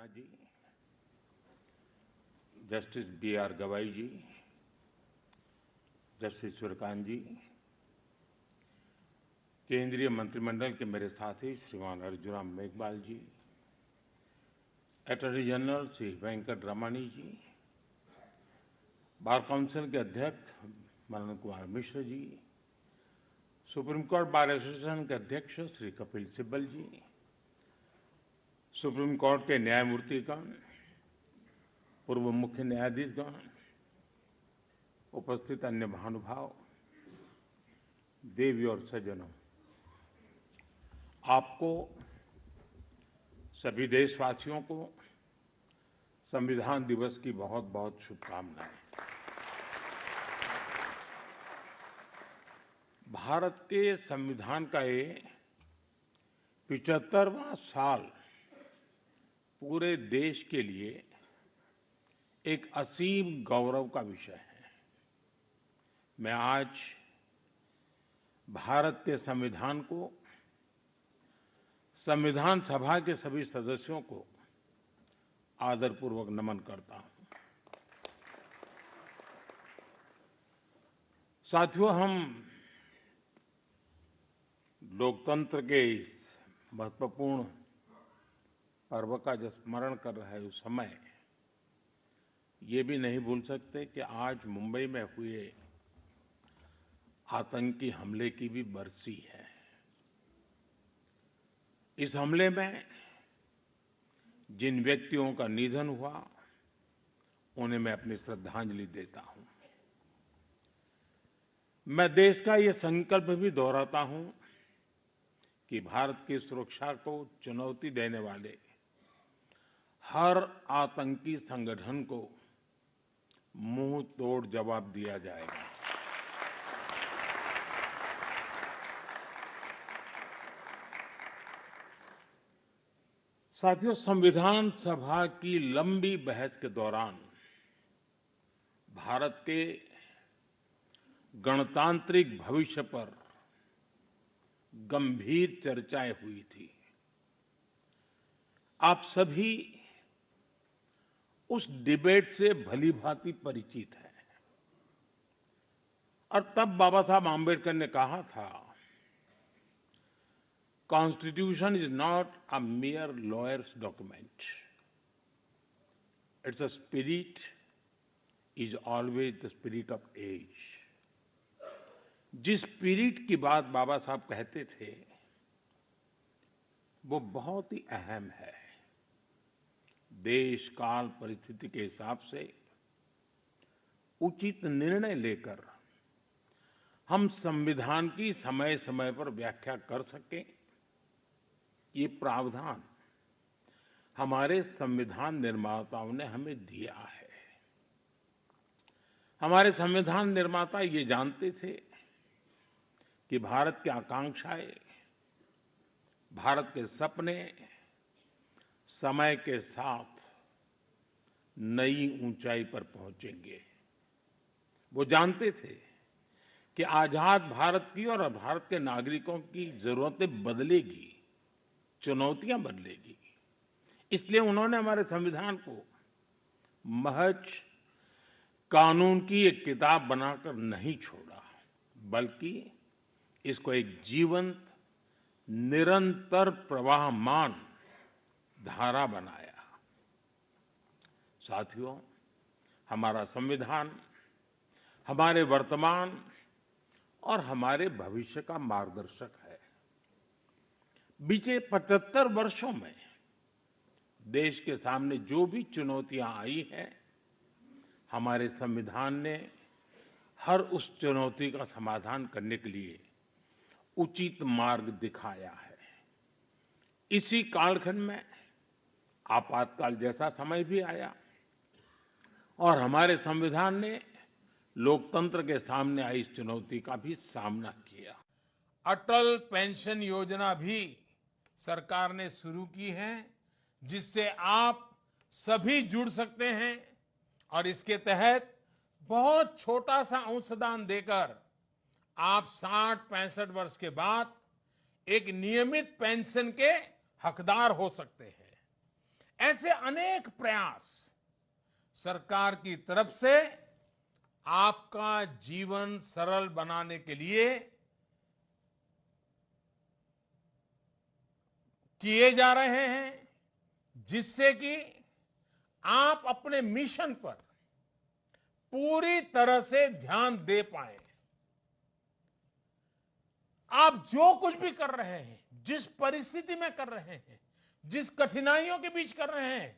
रमन्ना जी, justice B.R. गवाई जी, justice Suryakant जी, केंद्रीय मंत्रिमंडल के मेरे साथी श्रीमान अर्जुन राम मेघवाल जी, अटॉर्नी जनरल श्री वेंकट रमणी जी, बार काउंसिल के अध्यक्ष Manan Kumar Mishra ji, supreme court bar association के अध्यक्ष श्री कपिल सिब्बल जी, सुप्रीम कोर्ट के न्यायमूर्तिगण, पूर्व मुख्य न्यायाधीशगण, उपस्थित अन्य महानुभाव, देवी और सज्जनों, आपको सभी देशवासियों को संविधान दिवस की बहुत-बहुत शुभकामनाएं। भारत के संविधान का ये 75वां साल पूरे देश के लिए एक असीम गौरव का विषय है। मैं आज भारत के संविधान को, संविधान सभा के सभी सदस्यों को आदरपूर्वक नमन करता हूं। साथियों, हम लोकतंत्र के इस महत्वपूर्ण पर्व का जब स्मरण कर रहे उस समय ये भी नहीं भूल सकते कि आज मुंबई में हुए आतंकी हमले की भी बरसी है। इस हमले में जिन व्यक्तियों का निधन हुआ, उन्हें मैं अपनी श्रद्धांजलि देता हूं। मैं देश का ये संकल्प भी दोहराता हूं कि भारत की सुरक्षा को चुनौती देने वाले हर आतंकी संगठन को मुंह तोड़ जवाब दिया जाएगा। साथियों, संविधान सभा की लंबी बहस के दौरान भारत के गणतांत्रिक भविष्य पर गंभीर चर्चाएं हुई थी। आप सभी उस डिबेट से भलीभांति परिचित हैं और तब बाबा साहब आम्बेडकर ने कहा था, constitution is not a mere lawyer's document. Its spirit is always the spirit of age. जिस स्पिरिट की बात बाबा साहब कहते थे, वो बहुत ही अहम है। देश काल परिस्थिति के हिसाब से उचित निर्णय लेकर हम संविधान की समय-समय पर व्याख्या कर सकें, ये प्रावधान हमारे संविधान निर्माताओं ने हमें दिया है। हमारे संविधान निर्माता ये जानते थे कि भारत की आकांक्षाएं, भारत के सपने समय के साथ नई ऊंचाई पर पहुंचेंगे। वो जानते थे कि आजाद भारत की और भारत के नागरिकों की जरूरतें बदलेगी, चुनौतियां बदलेगी। इसलिए उन्होंने हमारे संविधान को महज कानून की एक किताब बनाकर नहीं छोड़ा, बल्कि इसको एक जीवंत, निरंतर प्रवाहमान धारा बनाया। साथियों, हमारा संविधान हमारे वर्तमान और हमारे भविष्य का मार्गदर्शक है। बीते 75 वर्षों में देश के सामने जो भी चुनौतियां आई हैं, हमारे संविधान ने हर उस चुनौती का समाधान करने के लिए उचित मार्ग दिखाया है। इसी कालखंड में आपातकाल जैसा समय भी आया और हमारे संविधान ने लोकतंत्र के सामने आई इस चुनौती का भी सामना किया। अटल पेंशन योजना भी सरकार ने शुरू की है, जिससे आप सभी जुड़ सकते हैं और इसके तहत बहुत छोटा सा अंशदान देकर आप 60-65 वर्ष के बाद एक नियमित पेंशन के हकदार हो सकते हैं। ऐसे अनेक प्रयास सरकार की तरफ से आपका जीवन सरल बनाने के लिए किए जा रहे हैं, जिससे कि आप अपने मिशन पर पूरी तरह से ध्यान दे पाए। आप जो कुछ भी कर रहे हैं, जिस परिस्थिति में कर रहे हैं, जिस कठिनाइयों के बीच कर रहे हैं,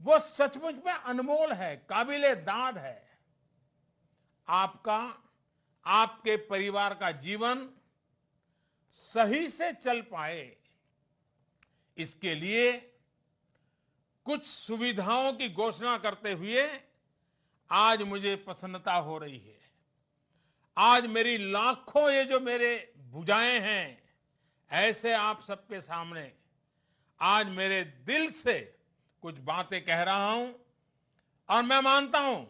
वो सचमुच में अनमोल है, काबिले दाद है। आपका, आपके परिवार का जीवन सही से चल पाए, इसके लिए कुछ सुविधाओं की घोषणा करते हुए आज मुझे प्रसन्नता हो रही है। आज मेरी लाखों ये जो मेरे भुजाएं हैं, ऐसे आप सबके सामने आज मेरे दिल से कुछ बातें कह रहा हूं, और मैं मानता हूं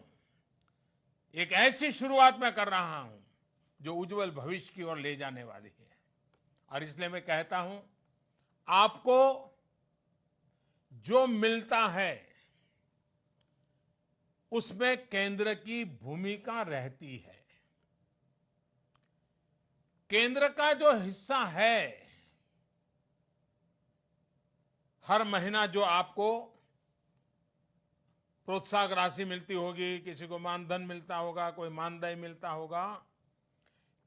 एक ऐसी शुरुआत मैं कर रहा हूं जो उज्जवल भविष्य की ओर ले जाने वाली है। और इसलिए मैं कहता हूं, आपको जो मिलता है उसमें केंद्र की भूमिका रहती है। केंद्र का जो हिस्सा है, हर महीना जो आपको प्रोत्साहक राशि मिलती होगी, किसी को मानधन मिलता होगा, कोई मानदेय मिलता होगा,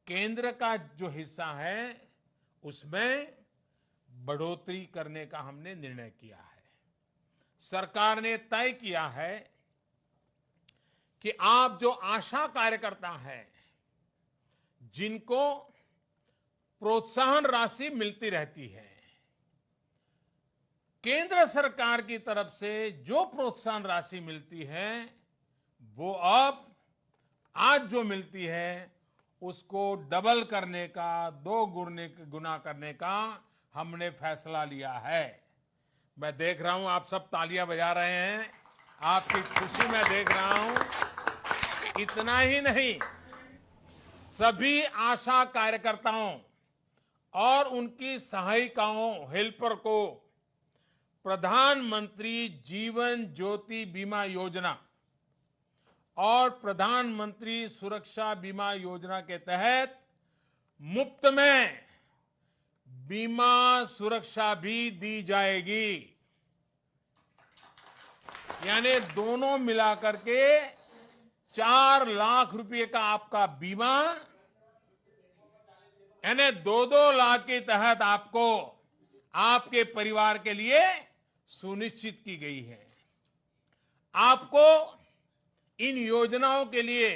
केंद्र का जो हिस्सा है उसमें बढ़ोतरी करने का हमने निर्णय किया है। सरकार ने तय किया है कि आप जो आशा कार्यकर्ता हैं, जिनको प्रोत्साहन राशि मिलती रहती है, केंद्र सरकार की तरफ से जो प्रोत्साहन राशि मिलती है, वो अब आज जो मिलती है उसको डबल करने का, 2 गुना करने का हमने फैसला लिया है। मैं देख रहा हूं आप सब तालियां बजा रहे हैं, आपकी खुशी मैं देख रहा हूं। इतना ही नहीं, सभी आशा कार्यकर्ताओं और उनकी सहायिकाओं, हेल्पर को प्रधानमंत्री जीवन ज्योति बीमा योजना और प्रधानमंत्री सुरक्षा बीमा योजना के तहत मुफ्त में बीमा सुरक्षा भी दी जाएगी। यानी दोनों मिलाकर के 4 लाख रुपए का आपका बीमा, यानी 2-2 लाख के तहत आपको, आपके परिवार के लिए सुनिश्चित की गई है। आपको इन योजनाओं के लिए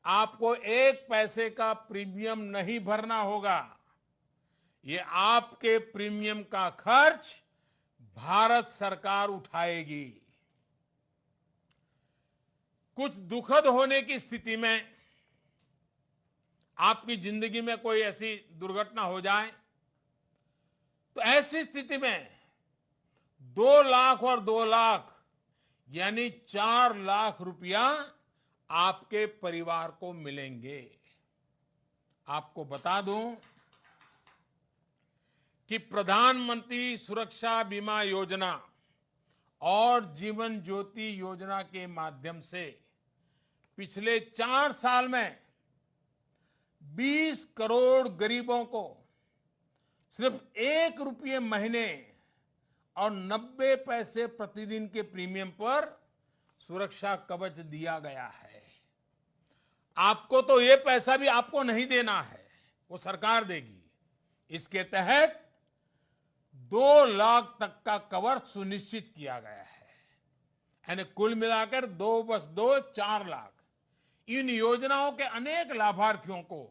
आपको 1 पैसे का प्रीमियम नहीं भरना होगा। ये आपके प्रीमियम का खर्च भारत सरकार उठाएगी। कुछ दुखद होने की स्थिति में, आपकी जिंदगी में कोई ऐसी दुर्घटना हो जाए, तो ऐसी स्थिति में 2 लाख और 2 लाख यानी 4 लाख रुपया आपके परिवार को मिलेंगे। आपको बता दूं कि प्रधानमंत्री सुरक्षा बीमा योजना और जीवन ज्योति योजना के माध्यम से पिछले 4 साल में 20 करोड़ गरीबों को सिर्फ 1 रुपये महीने और 90 पैसे प्रतिदिन के प्रीमियम पर सुरक्षा कवच दिया गया है। आपको तो ये पैसा भी आपको नहीं देना है, वो सरकार देगी। इसके तहत 2 लाख तक का कवर सुनिश्चित किया गया है। यानी कुल मिलाकर 4 लाख। इन योजनाओं के अनेक लाभार्थियों को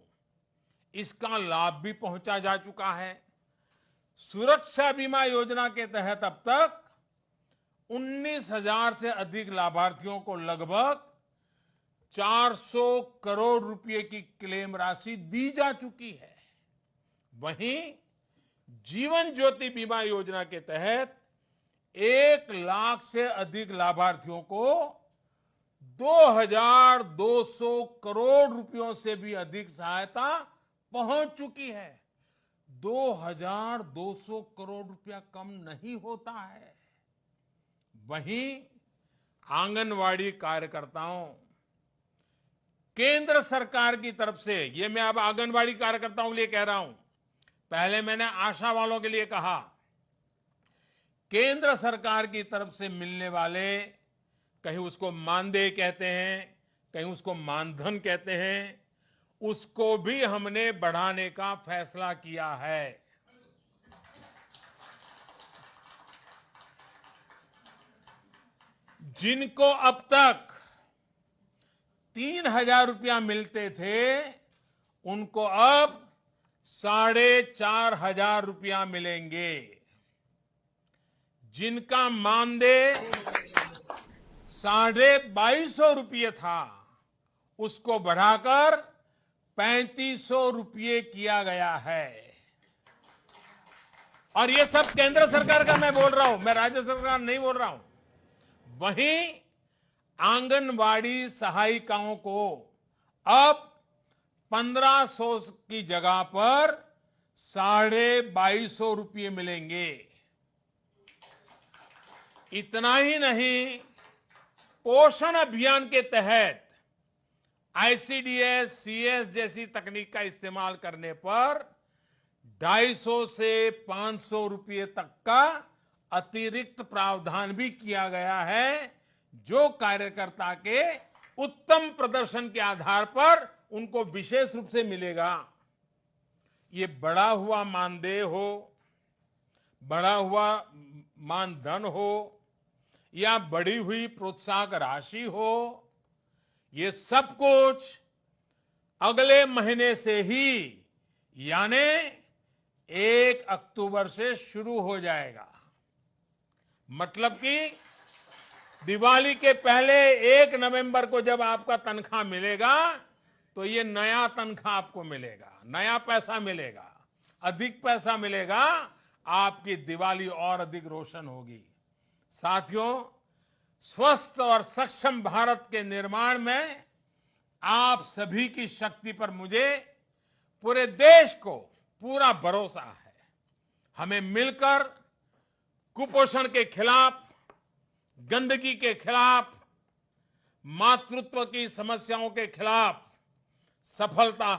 इसका लाभ भी पहुंचा जा चुका है। सुरक्षा बीमा योजना के तहत अब तक 19,000 से अधिक लाभार्थियों को लगभग 400 करोड़ रुपए की क्लेम राशि दी जा चुकी है। वहीं जीवन ज्योति बीमा योजना के तहत 1 लाख से अधिक लाभार्थियों को 2,200 करोड़ रुपयों से भी अधिक सहायता पहुंच चुकी है। 2,200 करोड़ रुपया कम नहीं होता है। वहीं आंगनवाड़ी कार्यकर्ताओं, केंद्र सरकार की तरफ से, ये मैं अब आंगनवाड़ी कार्यकर्ताओं के लिए कह रहा हूं, पहले मैंने आशा वालों के लिए कहा, केंद्र सरकार की तरफ से मिलने वाले, कहीं उसको मानदेय कहते हैं, कहीं उसको मानधन कहते हैं, उसको भी हमने बढ़ाने का फैसला किया है। जिनको अब तक 3,000 रुपया मिलते थे, उनको अब 4,500 रुपया मिलेंगे। जिनका मानदेय 2,250 रुपये था, उसको बढ़ाकर 3,500 रुपये किया गया है। और ये सब केंद्र सरकार का मैं बोल रहा हूं, मैं राज्य सरकार नहीं बोल रहा हूं। वहीं आंगनवाड़ी सहायिकाओं को अब 1,500 की जगह पर 2,250 रुपये मिलेंगे। इतना ही नहीं, पोषण अभियान के तहत आईसीडीएस, सीएस जैसी तकनीक का इस्तेमाल करने पर 250 से 500 रुपये तक का अतिरिक्त प्रावधान भी किया गया है, जो कार्यकर्ता के उत्तम प्रदर्शन के आधार पर उनको विशेष रूप से मिलेगा। ये बढ़ा हुआ मानदेय हो, बढ़ा हुआ मानधन हो, या बढ़ी हुई प्रोत्साहक राशि हो, ये सब कुछ अगले महीने से ही, यानी 1 अक्टूबर से शुरू हो जाएगा। मतलब कि दिवाली के पहले 1 नवंबर को जब आपका तनख्वाह मिलेगा, तो ये नया तनख्वाह आपको मिलेगा, नया पैसा मिलेगा, अधिक पैसा मिलेगा, आपकी दिवाली और अधिक रोशन होगी। साथियों, स्वस्थ और सक्षम भारत के निर्माण में आप सभी की शक्ति पर मुझे, पूरे देश को पूरा भरोसा है। हमें मिलकर कुपोषण के खिलाफ, गंदगी के खिलाफ, मातृत्व की समस्याओं के खिलाफ सफलता